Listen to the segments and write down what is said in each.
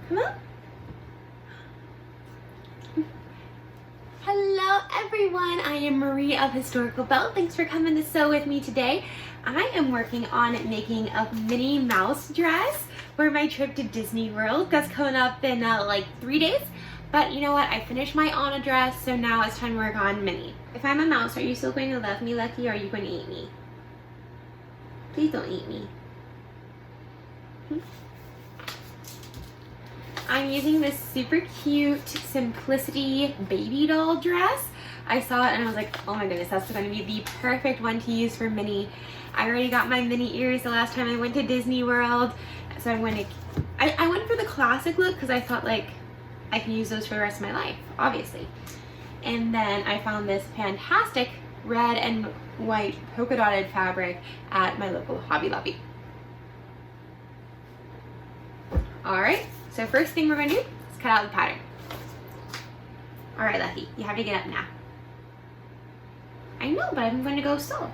Come on. Hello everyone, I am Marie of Historical Belle. Thanks for coming to sew with me today. I am working on making a Minnie Mouse dress for my trip to Disney World. That's coming up in like 3 days. But you know what, I finished my Anna dress, so now it's time to work on Minnie. If I'm a mouse, are you still going to love me, Lucky, or are you going to eat me? Please don't eat me. I'm using this super cute Simplicity baby doll dress. I saw it and I was like, oh my goodness, that's going to be the perfect one to use for Minnie. I already got my Minnie ears the last time I went to Disney World. So I went for the classic look because I thought like I can use those for the rest of my life, obviously. And then I found this fantastic red and white polka dotted fabric at my local Hobby Lobby. Alright, so first thing we're going to do is cut out the pattern. Alright, Lucky, you have to get up now. I know, but I'm going to go slow.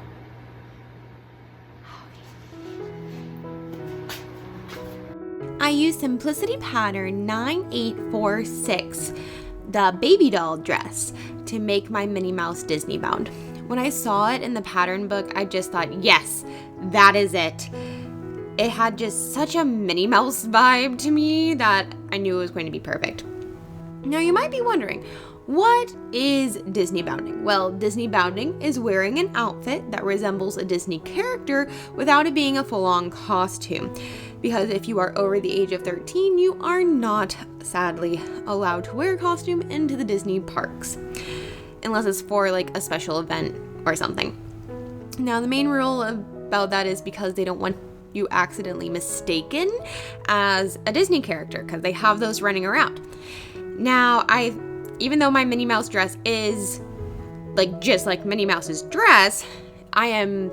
I used Simplicity pattern 9846, the baby doll dress, to make my Minnie Mouse DisneyBound. When I saw it in the pattern book, I just thought, yes, that is it. It had just such a Minnie Mouse vibe to me that I knew it was going to be perfect. Now you might be wondering, what is DisneyBounding? Well, DisneyBounding is wearing an outfit that resembles a Disney character without it being a full-on costume. Because if you are over the age of 13, you are not, sadly, allowed to wear a costume into the Disney parks. Unless it's for like a special event or something. Now the main rule about that is because they don't want you accidentally mistaken as a Disney character, because they have those running around. Now, even though my Minnie Mouse dress is like just like Minnie Mouse's dress, I am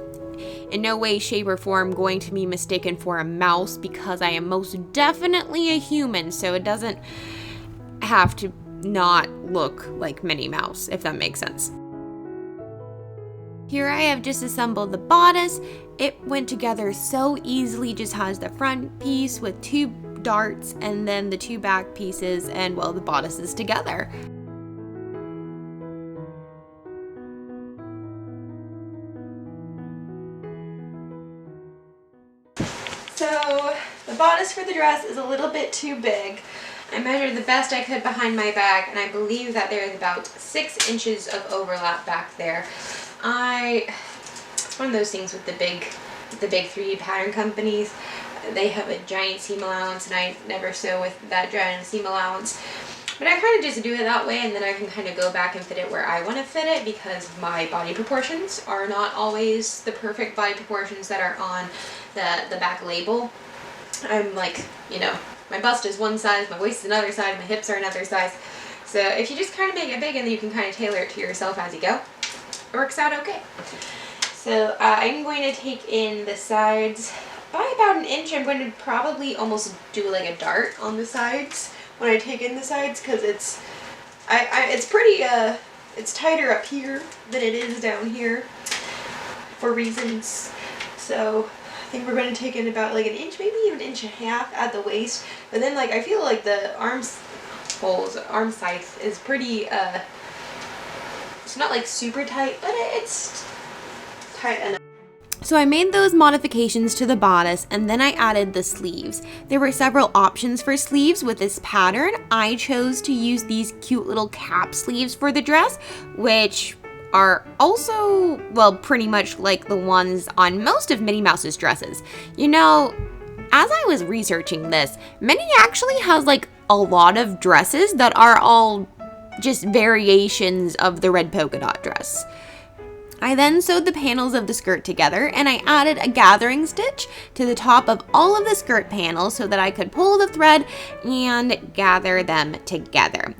in no way, shape, or form going to be mistaken for a mouse, because I am most definitely a human, so it doesn't have to not look like Minnie Mouse, if that makes sense. Here I have just assembled the bodice. It went together so easily, just has the front piece with 2 darts and then the 2 back pieces, and well, the bodice is together. So the bodice for the dress is a little bit too big. I measured the best I could behind my back, and I believe that there is about 6 inches of overlap back there. It's one of those things with the big 3D pattern companies. They have a giant seam allowance, and I never sew with that giant seam allowance. But I kind of just do it that way, and then I can kind of go back and fit it where I want to fit it, because my body proportions are not always the perfect body proportions that are on the back label. I'm like, you know, my bust is one size, my waist is another size, my hips are another size. So if you just kind of make it big and then you can kind of tailor it to yourself as you go, it works out okay. So I'm going to take in the sides by about 1 inch. I'm going to probably almost do like a dart on the sides when I take in the sides, because it's pretty it's tighter up here than it is down here for reasons. So I think we're going to take in about like 1 inch, maybe even 1.5 inches at the waist. But then like I feel like the arm side is pretty it's not like super tight, but it's tight enough. So I made those modifications to the bodice, and then I added the sleeves. There were several options for sleeves with this pattern. I chose to use these cute little cap sleeves for the dress, which are also, well, pretty much like the ones on most of Minnie Mouse's dresses. You know, as I was researching this, Minnie actually has like a lot of dresses that are all just variations of the red polka dot dress. I then sewed the panels of the skirt together, and I added a gathering stitch to the top of all of the skirt panels so that I could pull the thread and gather them together.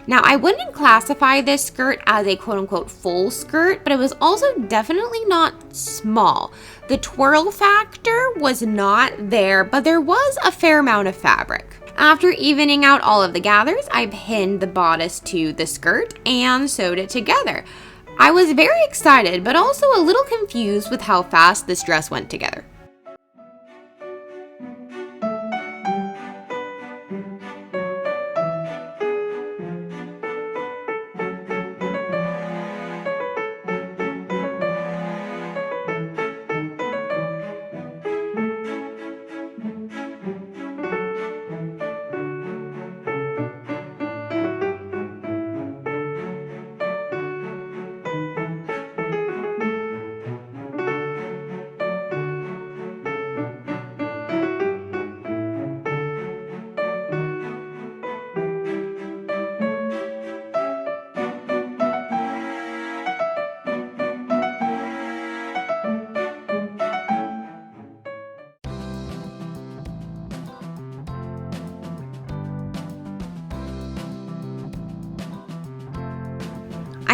Now, I wouldn't classify this skirt as a quote-unquote full skirt, but it was also definitely not small. The twirl factor was not there, but there was a fair amount of fabric. After evening out all of the gathers, I pinned the bodice to the skirt and sewed it together. I was very excited, but also a little confused with how fast this dress went together.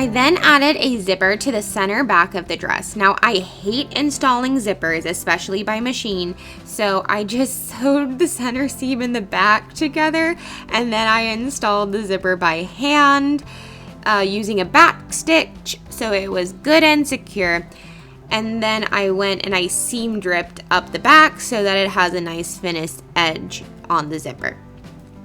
I then added a zipper to the center back of the dress. Now, I hate installing zippers, especially by machine, so I just sewed the center seam in the back together, and then I installed the zipper by hand using a back stitch, so it was good and secure. And then I went and I seam dripped up the back so that it has a nice finished edge on the zipper.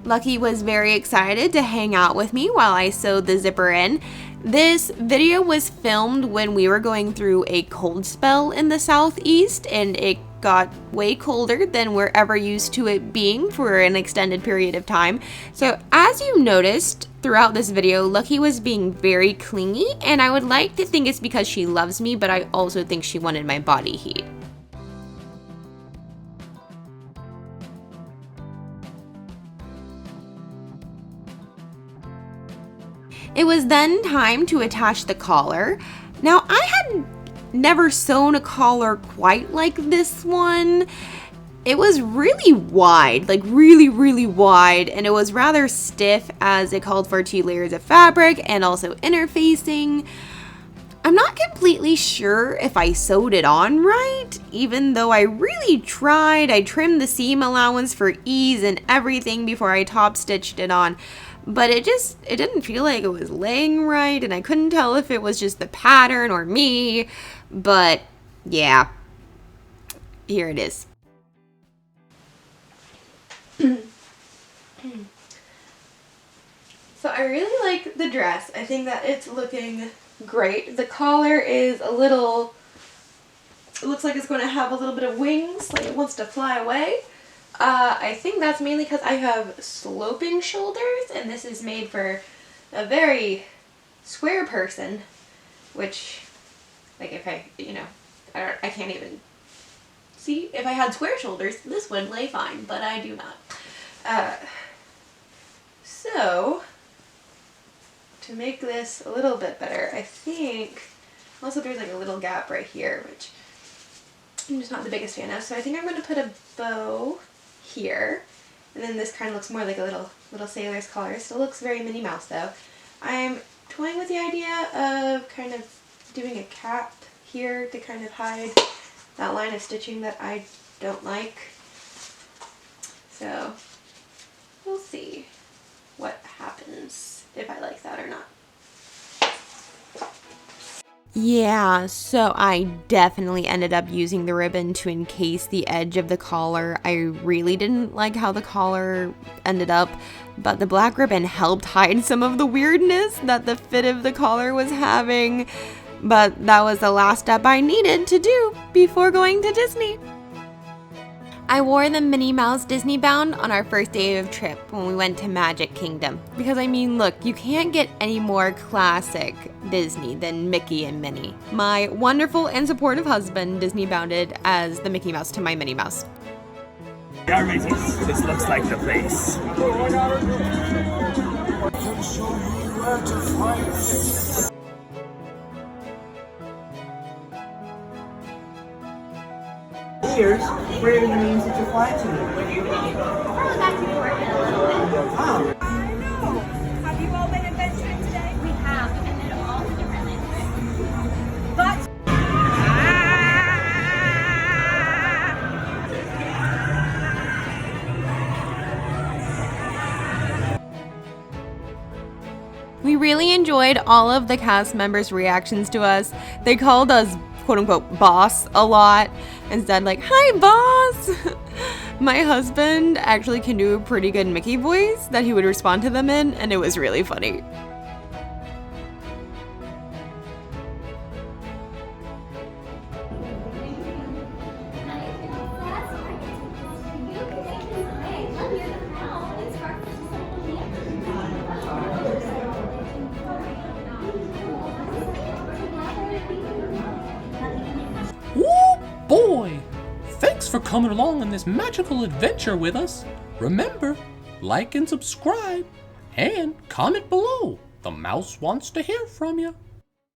Lucky was very excited to hang out with me while I sewed the zipper in. This video was filmed when we were going through a cold spell in the southeast, and it got way colder than we're ever used to it being for an extended period of time. So as you noticed throughout this video, Lucky was being very clingy, and I would like to think it's because she loves me, but I also think she wanted my body heat. It was then time to attach the collar. Now, I had never sewn a collar quite like this one. It was really wide, like really wide, and it was rather stiff as it called for 2 layers of fabric and also interfacing. I'm not completely sure if I sewed it on right, even though I really tried. I trimmed the seam allowance for ease and everything before I top stitched it on. But it didn't feel like it was laying right, and I couldn't tell if it was just the pattern or me, but yeah, here it is. So I really like the dress. I think that it's looking great. The collar is a little, it looks like it's going to have a little bit of wings, like it wants to fly away. I think that's mainly because I have sloping shoulders, and this is made for a very square person, which, like, if I, I can't even see. If I had square shoulders, this would lay fine, but I do not. So, to make this a little bit better, I think, also there's like a little gap right here, which I'm just not the biggest fan of, so I think I'm going to put a bow here, and then this kind of looks more like a little sailor's collar. It still looks very Minnie Mouse though. I'm toying with the idea of kind of doing a cap here to kind of hide that line of stitching that I don't like. So we'll see what happens if I like that or not. Yeah, so I definitely ended up using the ribbon to encase the edge of the collar. I really didn't like how the collar ended up, but the black ribbon helped hide some of the weirdness that the fit of the collar was having. But that was the last step I needed to do before going to Disney. I wore the Minnie Mouse DisneyBound on our first day of trip when we went to Magic Kingdom. Because I mean, look, you can't get any more classic Disney than Mickey and Minnie. My wonderful and supportive husband DisneyBounded as the Mickey Mouse to my Minnie Mouse. We are ready. This looks like the place. Here's where it means that you fly to. Probably back to Oregon a little bit. Oh. I know. Have you all been adventuring today? We have. We've been to all the different lands. But we really enjoyed all of the cast members' reactions to us. They called us quote-unquote boss a lot and said like, "Hi boss." My husband actually can do a pretty good Mickey voice that he would respond to them in, and it was really funny. Boy! Thanks for coming along on this magical adventure with us. Remember, like and subscribe, and comment below. The mouse wants to hear from you.